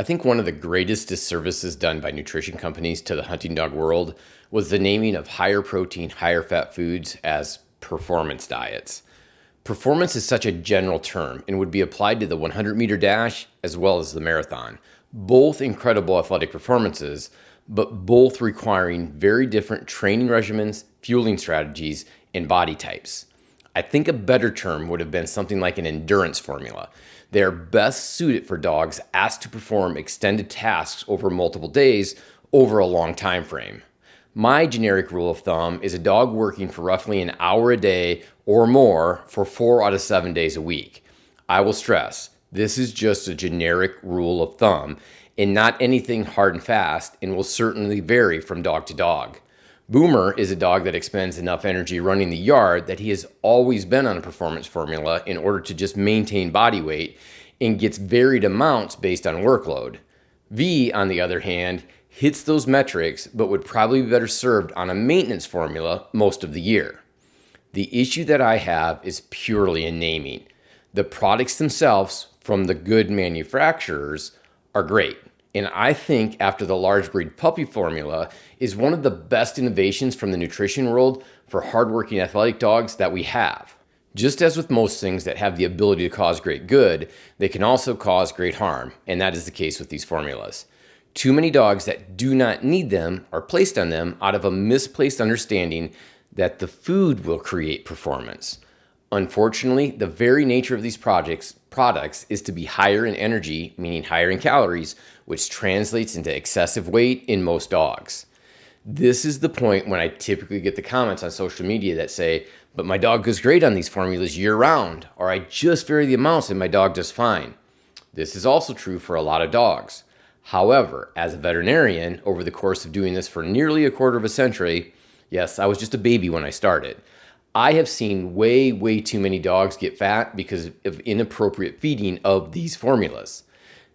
I think one of the greatest disservices done by nutrition companies to the hunting dog world was the naming of higher protein, higher fat foods as performance diets. Performance is such a general term and would be applied to the 100-meter dash as well as the marathon. Both incredible athletic performances, but both requiring very different training regimens, fueling strategies, and body types. I think a better term would have been something like an endurance formula. They are best suited for dogs asked to perform extended tasks over multiple days over a long time frame. My generic rule of thumb is a dog working for roughly an hour a day or more for 4 out of 7 days a week. I will stress, this is just a generic rule of thumb and not anything hard and fast, and will certainly vary from dog to dog. Boomer is a dog that expends enough energy running the yard that he has always been on a performance formula in order to just maintain body weight and gets varied amounts based on workload. V, on the other hand, hits those metrics but would probably be better served on a maintenance formula most of the year. The issue that I have is purely in naming. The products themselves from the good manufacturers are great. And I think after the large breed puppy formula is one of the best innovations from the nutrition world for hardworking athletic dogs that we have. Just as with most things that have the ability to cause great good, they can also cause great harm, and that is the case with these formulas. Too many dogs that do not need them are placed on them out of a misplaced understanding that the food will create performance. Unfortunately, the very nature of these products is to be higher in energy, meaning higher in calories, which translates into excessive weight in most dogs. This is the point when I typically get the comments on social media that say, but my dog goes great on these formulas year round, or I just vary the amounts and my dog does fine. This is also true for a lot of dogs. However, as a veterinarian, over the course of doing this for nearly a quarter of a century, yes, I was just a baby when I started, I have seen way too many dogs get fat because of inappropriate feeding of these formulas.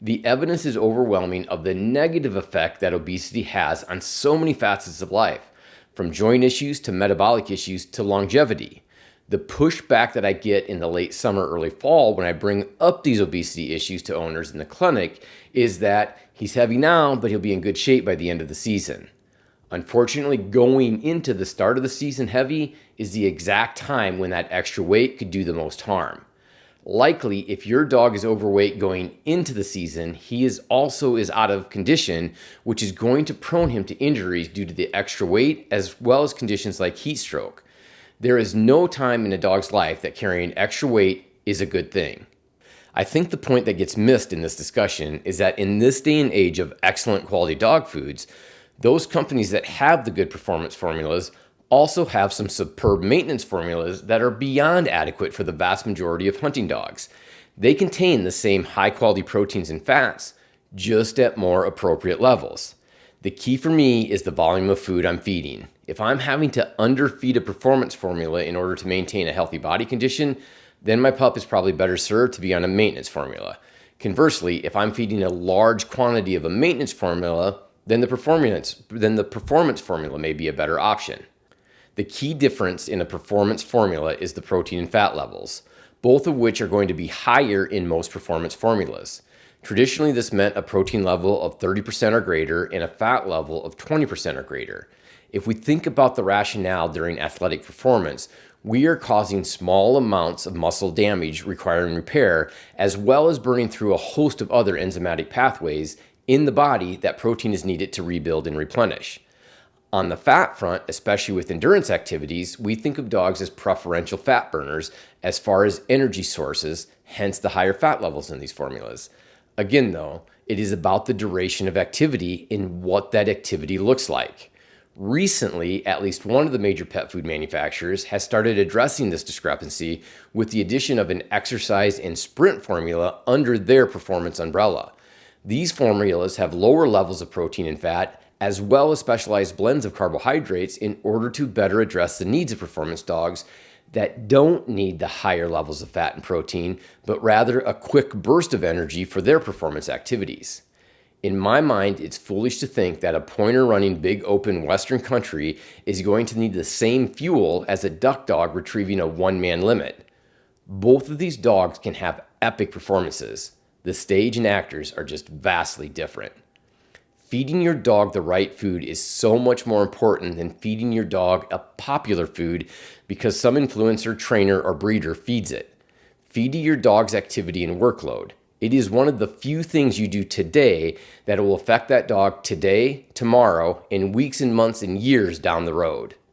The evidence is overwhelming of the negative effect that obesity has on so many facets of life, from joint issues to metabolic issues to longevity. The pushback that I get in the late summer, early fall when I bring up these obesity issues to owners in the clinic is that he's heavy now, but he'll be in good shape by the end of the season. Unfortunately, going into the start of the season heavy is the exact time when that extra weight could do the most harm. Likely, if your dog is overweight going into the season, he is out of condition, which is going to prone him to injuries due to the extra weight as well as conditions like heat stroke. There is no time in a dog's life that carrying extra weight is a good thing. I think the point that gets missed in this discussion is that in this day and age of excellent quality dog foods, those companies that have the good performance formulas also have some superb maintenance formulas that are beyond adequate for the vast majority of hunting dogs. They contain the same high quality proteins and fats, just at more appropriate levels. The key for me is the volume of food I'm feeding. If I'm having to underfeed a performance formula in order to maintain a healthy body condition, then my pup is probably better served to be on a maintenance formula. Conversely, if I'm feeding a large quantity of a maintenance formula, then the performance formula may be a better option. The key difference in a performance formula is the protein and fat levels, both of which are going to be higher in most performance formulas. Traditionally, this meant a protein level of 30% or greater and a fat level of 20% or greater. If we think about the rationale during athletic performance, we are causing small amounts of muscle damage requiring repair, as well as burning through a host of other enzymatic pathways in the body that protein is needed to rebuild and replenish. On the fat front, especially with endurance activities, we think of dogs as preferential fat burners as far as energy sources, hence the higher fat levels in these formulas. Again, though, it is about the duration of activity and what that activity looks like. Recently, at least one of the major pet food manufacturers has started addressing this discrepancy with the addition of an exercise and sprint formula under their performance umbrella. These formulas have lower levels of protein and fat, as well as specialized blends of carbohydrates in order to better address the needs of performance dogs that don't need the higher levels of fat and protein, but rather a quick burst of energy for their performance activities. In my mind, it's foolish to think that a pointer running big open Western country is going to need the same fuel as a duck dog retrieving a one-man limit. Both of these dogs can have epic performances, The stage and actors are just vastly different. Feeding your dog the right food is so much more important than feeding your dog a popular food because some influencer, trainer, or breeder feeds it. Feed to your dog's activity and workload. It is one of the few things you do today that will affect that dog today, tomorrow, and weeks and months and years down the road.